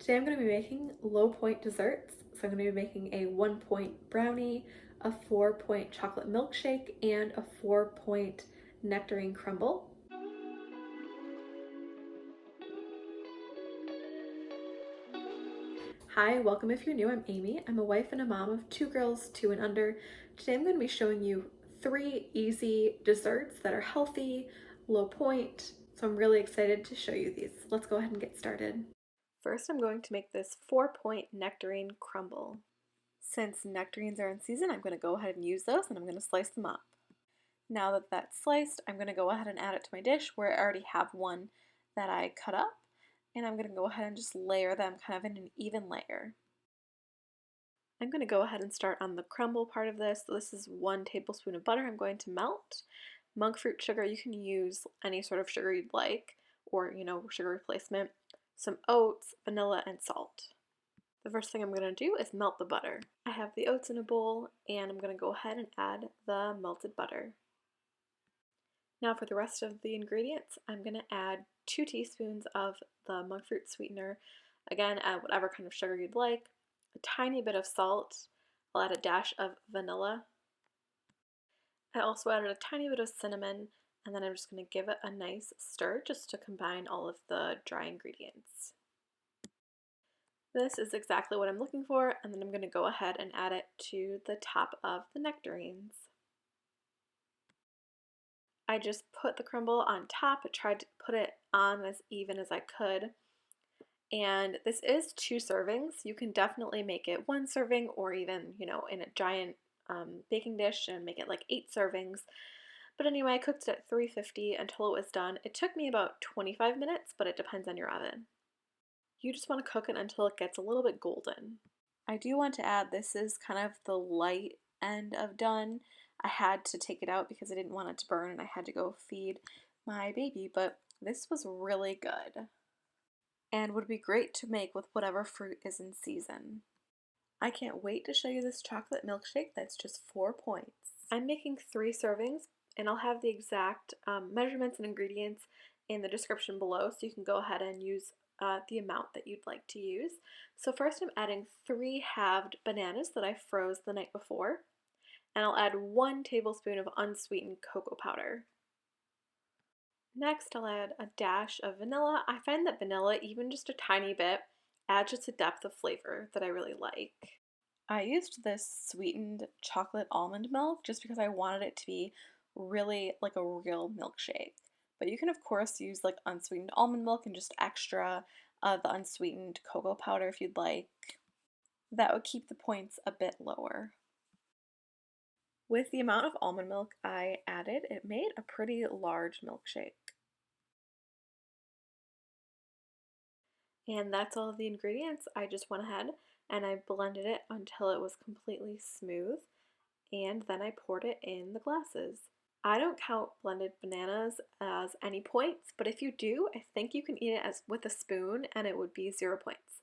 Today I'm going to be making low point desserts. So I'm going to be making a 1-point brownie, a 4-point chocolate milkshake, and a 4-point nectarine crumble. Hi, welcome if you're new. I'm Amy. I'm a wife and a mom of 2 girls, 2 and under. Today I'm going to be showing you 3 easy desserts that are healthy, low point. So I'm really excited to show you these. Let's go ahead and get started. First, I'm going to make this 4-point nectarine crumble. Since nectarines are in season, I'm going to go ahead and use those, and I'm going to slice them up. Now that that's sliced, I'm going to go ahead and add it to my dish where I already have one that I cut up, and I'm going to go ahead and just layer them kind of in an even layer. I'm going to go ahead and start on the crumble part of this. So this is 1 tablespoon of butter I'm going to melt. Monk fruit sugar, you can use any sort of sugar you'd like, or sugar replacement. Some oats, vanilla, and salt. The first thing I'm going to do is melt the butter. I have the oats in a bowl, and I'm going to go ahead and add the melted butter. Now for the rest of the ingredients, I'm going to add 2 teaspoons of the monk fruit sweetener. Again, add whatever kind of sugar you'd like. A tiny bit of salt. I'll add a dash of vanilla. I also added a tiny bit of cinnamon, and then I'm just going to give it a nice stir just to combine all of the dry ingredients. This is exactly what I'm looking for, and then I'm going to go ahead and add it to the top of the nectarines. I just put the crumble on top. I tried to put it on as even as I could. And this is 2 servings. You can definitely make it 1 serving, or even, in a giant baking dish and make it like 8 servings. But anyway, I cooked it at 350 until it was done. It took me about 25 minutes, but it depends on your oven. You just want to cook it until it gets a little bit golden. I do want to add, this is kind of the light end of done. I had to take it out because I didn't want it to burn and I had to go feed my baby, but this was really good and would be great to make with whatever fruit is in season. I can't wait to show you this chocolate milkshake that's just 4 points. I'm making 3 servings, and I'll have the exact measurements and ingredients in the description below, so you can go ahead and use the amount that you'd like to use. So first I'm adding 3 halved bananas that I froze the night before, and I'll add 1 tablespoon of unsweetened cocoa powder. Next I'll add a dash of vanilla. I find that vanilla, even just a tiny bit, adds just a depth of flavor that I really like. I used this sweetened chocolate almond milk just because I wanted it to be really like a real milkshake. But you can of course use like unsweetened almond milk and just extra of the unsweetened cocoa powder if you'd like. That would keep the points a bit lower. With the amount of almond milk I added, it made a pretty large milkshake. And that's all of the ingredients. I just went ahead and I blended it until it was completely smooth, and then I poured it in the glasses. I don't count blended bananas as any points, but if you do, I think you can eat it as with a spoon and it would be 0 points.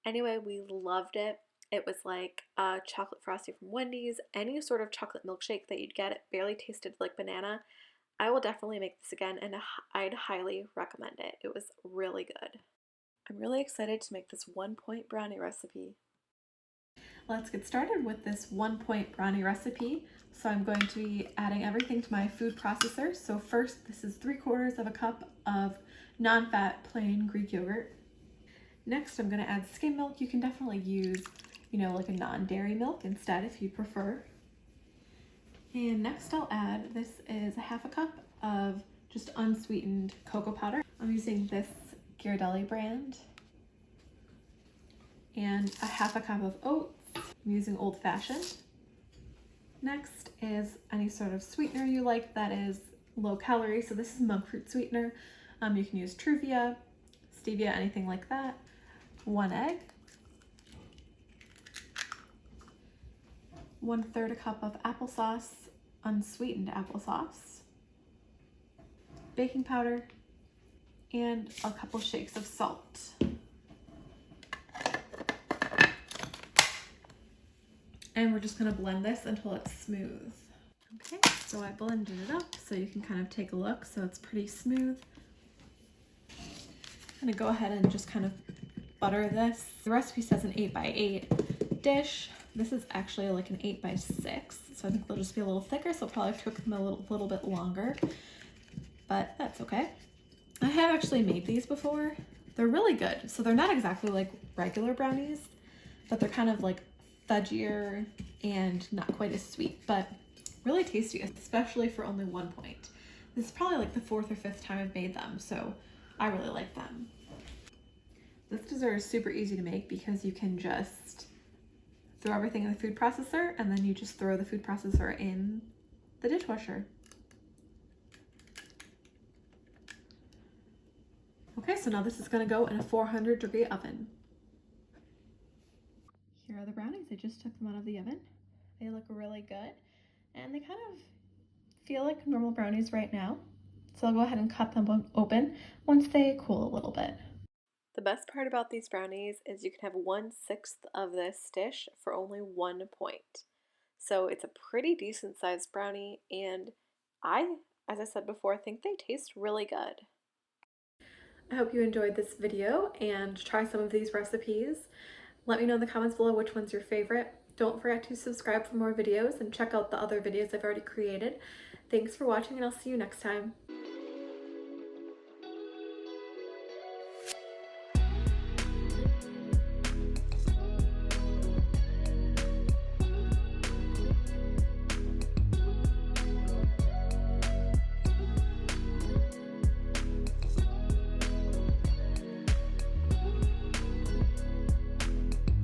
Anyway, we loved it. It was like a chocolate frosty from Wendy's. Any sort of chocolate milkshake that you'd get, it barely tasted like banana. I will definitely make this again, and I'd highly recommend it. It was really good. I'm really excited to make this 1-point brownie recipe. Let's get started with this 1-point brownie recipe. So I'm going to be adding everything to my food processor. So first, this is 3/4 of a cup of non-fat plain Greek yogurt. Next, I'm going to add skim milk. You can definitely use, like a non-dairy milk instead if you prefer. And next I'll add, this is a 1/2 cup of just unsweetened cocoa powder. I'm using this Ghirardelli brand. And a 1/2 cup of oats. I'm using Old Fashioned. Next is any sort of sweetener you like that is low calorie. So this is monk fruit sweetener. You can use truvia, stevia, anything like that. 1 egg. 1/3 cup of applesauce, unsweetened applesauce. Baking powder. And a couple shakes of salt. And we're just going to blend this until it's smooth. Okay, so I blended it up so you can kind of take a look. So it's pretty smooth. I'm going to go ahead and just kind of butter this. The recipe says an 8x8 dish. This is actually like an 8x6, so I think they'll just be a little thicker, so I'll probably cook them a little bit longer, but that's okay. I have actually made these before. They're really good. So they're not exactly like regular brownies, but they're kind of like fudgier and not quite as sweet, but really tasty, especially for only 1 point. This is probably like the 4th or 5th time I've made them, so I really like them. This dessert is super easy to make because you can just throw everything in the food processor and then you just throw the food processor in the dishwasher. Okay, so now this is gonna go in a 400-degree oven. Here are the brownies. I just took them out of the oven. They look really good, and they kind of feel like normal brownies right now. So I'll go ahead and cut them open once they cool a little bit. The best part about these brownies is you can have 1/6 of this dish for only 1 point. So it's a pretty decent sized brownie, and as I said before, think they taste really good. I hope you enjoyed this video and try some of these recipes. Let me know in the comments below which one's your favorite. Don't forget to subscribe for more videos and check out the other videos I've already created. Thanks for watching, and I'll see you next time.